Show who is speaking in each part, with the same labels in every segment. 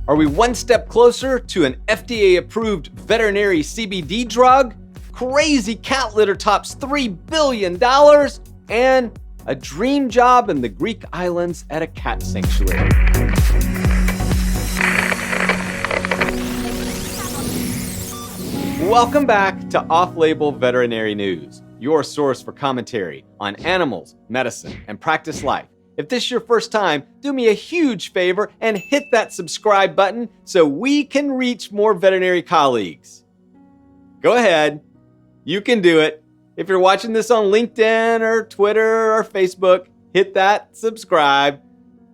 Speaker 1: Are we one step closer to an FDA-Approved Veterinary CBD Drug? Crazy cat litter tops $3 billion, and a dream job in the Greek islands at a cat sanctuary. Welcome back to Off-Label Veterinary News, your source for commentary on animals, medicine, and practice life. If this is your first time, do me a huge favor and hit that subscribe button so we can reach more veterinary colleagues. Go ahead. You can do it. If you're watching this on LinkedIn or Twitter or Facebook, hit that subscribe.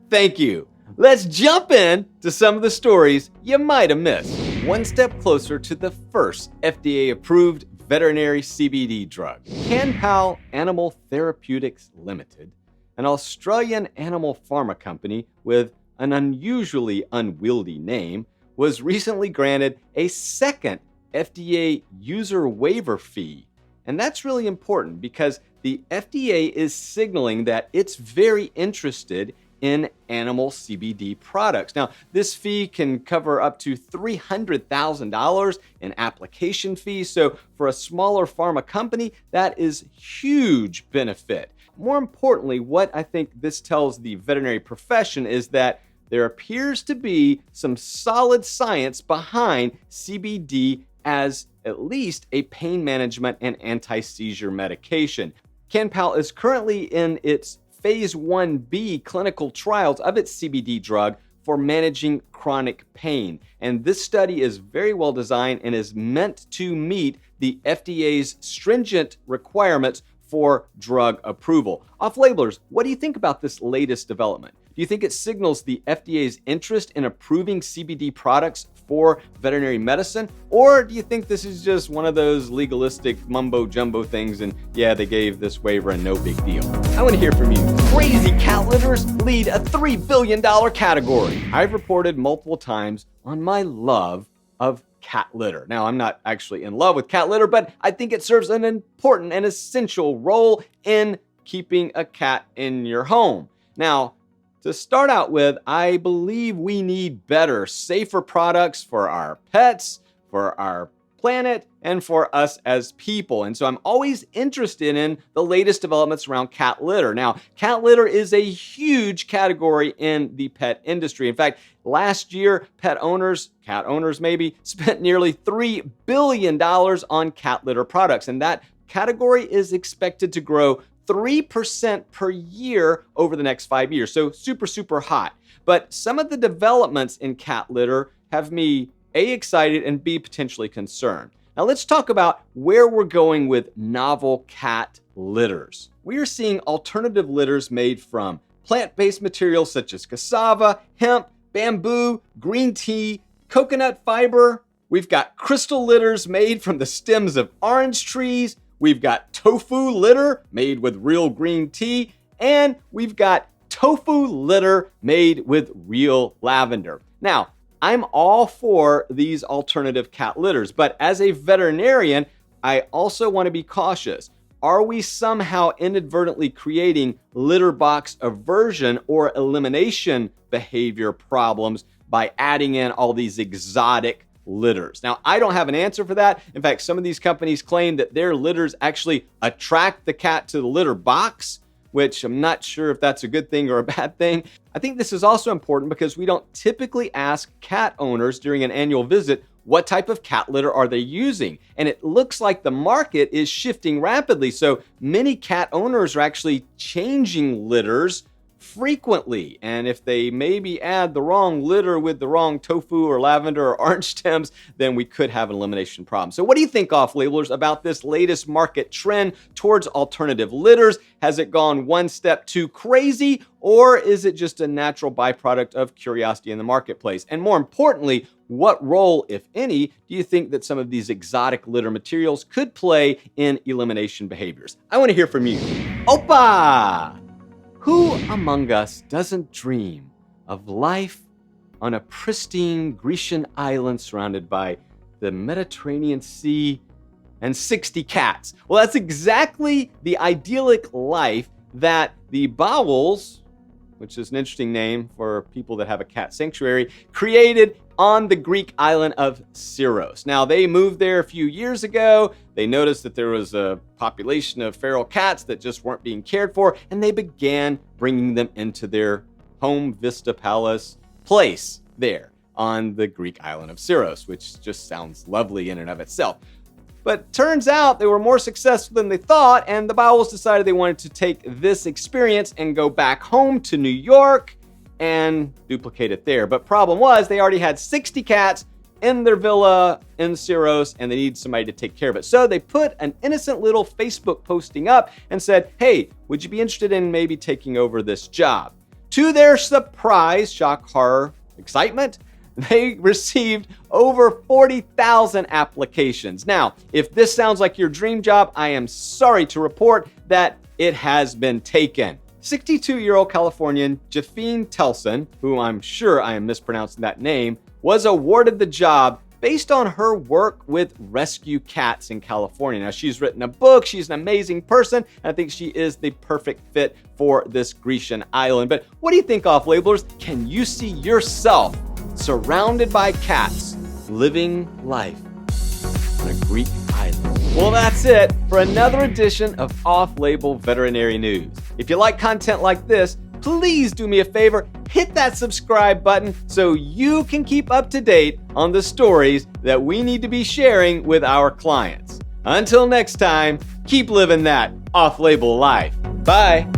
Speaker 1: Thank you. Let's jump in to some of the stories you might have missed. One step closer to the first FDA-approved veterinary CBD drug. CannPal Animal Therapeutics Limited, an Australian animal pharma company with an unusually unwieldy name, was recently granted a second FDA user waiver fee. And that's really important because the FDA is signaling that it's very interested in animal CBD products. Now, this fee can cover up to $300,000 in application fees. So for a smaller pharma company, that is huge benefit. More importantly, what I think this tells the veterinary profession is that there appears to be some solid science behind CBD as at least a pain management and anti-seizure medication. CannPal is currently in its Phase 1B clinical trials of its CBD drug for managing chronic pain. And this study is very well designed and is meant to meet the FDA's stringent requirements for drug approval. Off-labelers, what do you think about this latest development? Do you think it signals the FDA's interest in approving CBD products for veterinary medicine? Or do you think this is just one of those legalistic mumbo-jumbo things and yeah, they gave this waiver and no big deal? I want to hear from you. Crazy cat litters lead a $3 billion category. I've reported multiple times on my love of cat litter. Now, I'm not actually in love with cat litter, but I think it serves an important and essential role in keeping a cat in your home. Now, to start out with, I believe we need better, safer products for our pets, for our planet, and for us as people. And so I'm always interested in the latest developments around cat litter. Now, cat litter is a huge category in the pet industry. In fact, last year, cat owners maybe, spent nearly $3 billion on cat litter products. And that category is expected to grow 3% per year over the next 5 years. So super, super hot. But some of the developments in cat litter have me A, excited, and B, potentially concerned. Now let's talk about where we're going with novel cat litters. We are seeing alternative litters made from plant-based materials such as cassava, hemp, bamboo, green tea, coconut fiber. We've got crystal litters made from the stems of orange trees. We've got tofu litter made with real green tea, and we've got tofu litter made with real lavender. Now, I'm all for these alternative cat litters, but as a veterinarian, I also want to be cautious. Are we somehow inadvertently creating litter box aversion or elimination behavior problems by adding in all these exotic litters? Now, I don't have an answer for that. In fact, some of these companies claim that their litters actually attract the cat to the litter box, which I'm not sure if that's a good thing or a bad thing. I think this is also important because we don't typically ask cat owners during an annual visit what type of cat litter are they using. And it looks like the market is shifting rapidly. So many cat owners are actually changing litters frequently. And if they maybe add the wrong litter with the wrong tofu or lavender or orange stems, then we could have an elimination problem. So what do you think, off-labelers, about this latest market trend towards alternative litters? Has it gone one step too crazy, or is it just a natural byproduct of curiosity in the marketplace? And more importantly, what role, if any, do you think that some of these exotic litter materials could play in elimination behaviors? I want to hear from you. Opa! Who among us doesn't dream of life on a pristine Grecian island surrounded by the Mediterranean Sea and 60 cats? Well, that's exactly the idyllic life that the bowels which is an interesting name for people that have a cat sanctuary, created on the Greek island of Syros. Now, they moved there a few years ago. They noticed that there was a population of feral cats that just weren't being cared for, and they began bringing them into their home Vista Palace place there on the Greek island of Syros, which just sounds lovely in and of itself. But turns out they were more successful than they thought, and the Bowles decided they wanted to take this experience and go back home to New York and duplicate it there. But problem was, they already had 60 cats in their villa in Syros, and they needed somebody to take care of it. So they put an innocent little Facebook posting up and said, hey, would you be interested in maybe taking over this job? To their surprise, shock, horror, excitement, they received over 40,000 applications. Now, if this sounds like your dream job, I am sorry to report that it has been taken. 62-year-old Californian Jafine Telson, who I'm sure I am mispronouncing that name, was awarded the job based on her work with rescue cats in California. Now, she's written a book, she's an amazing person, and I think she is the perfect fit for this Grecian island. But what do you think, off-labelers? Can you see yourself surrounded by cats, living life on a Greek island? Well, that's it for another edition of Off-Label Veterinary News. If you like content like this, please do me a favor, hit that subscribe button so you can keep up to date on the stories that we need to be sharing with our clients. Until next time, keep living that off-label life. Bye.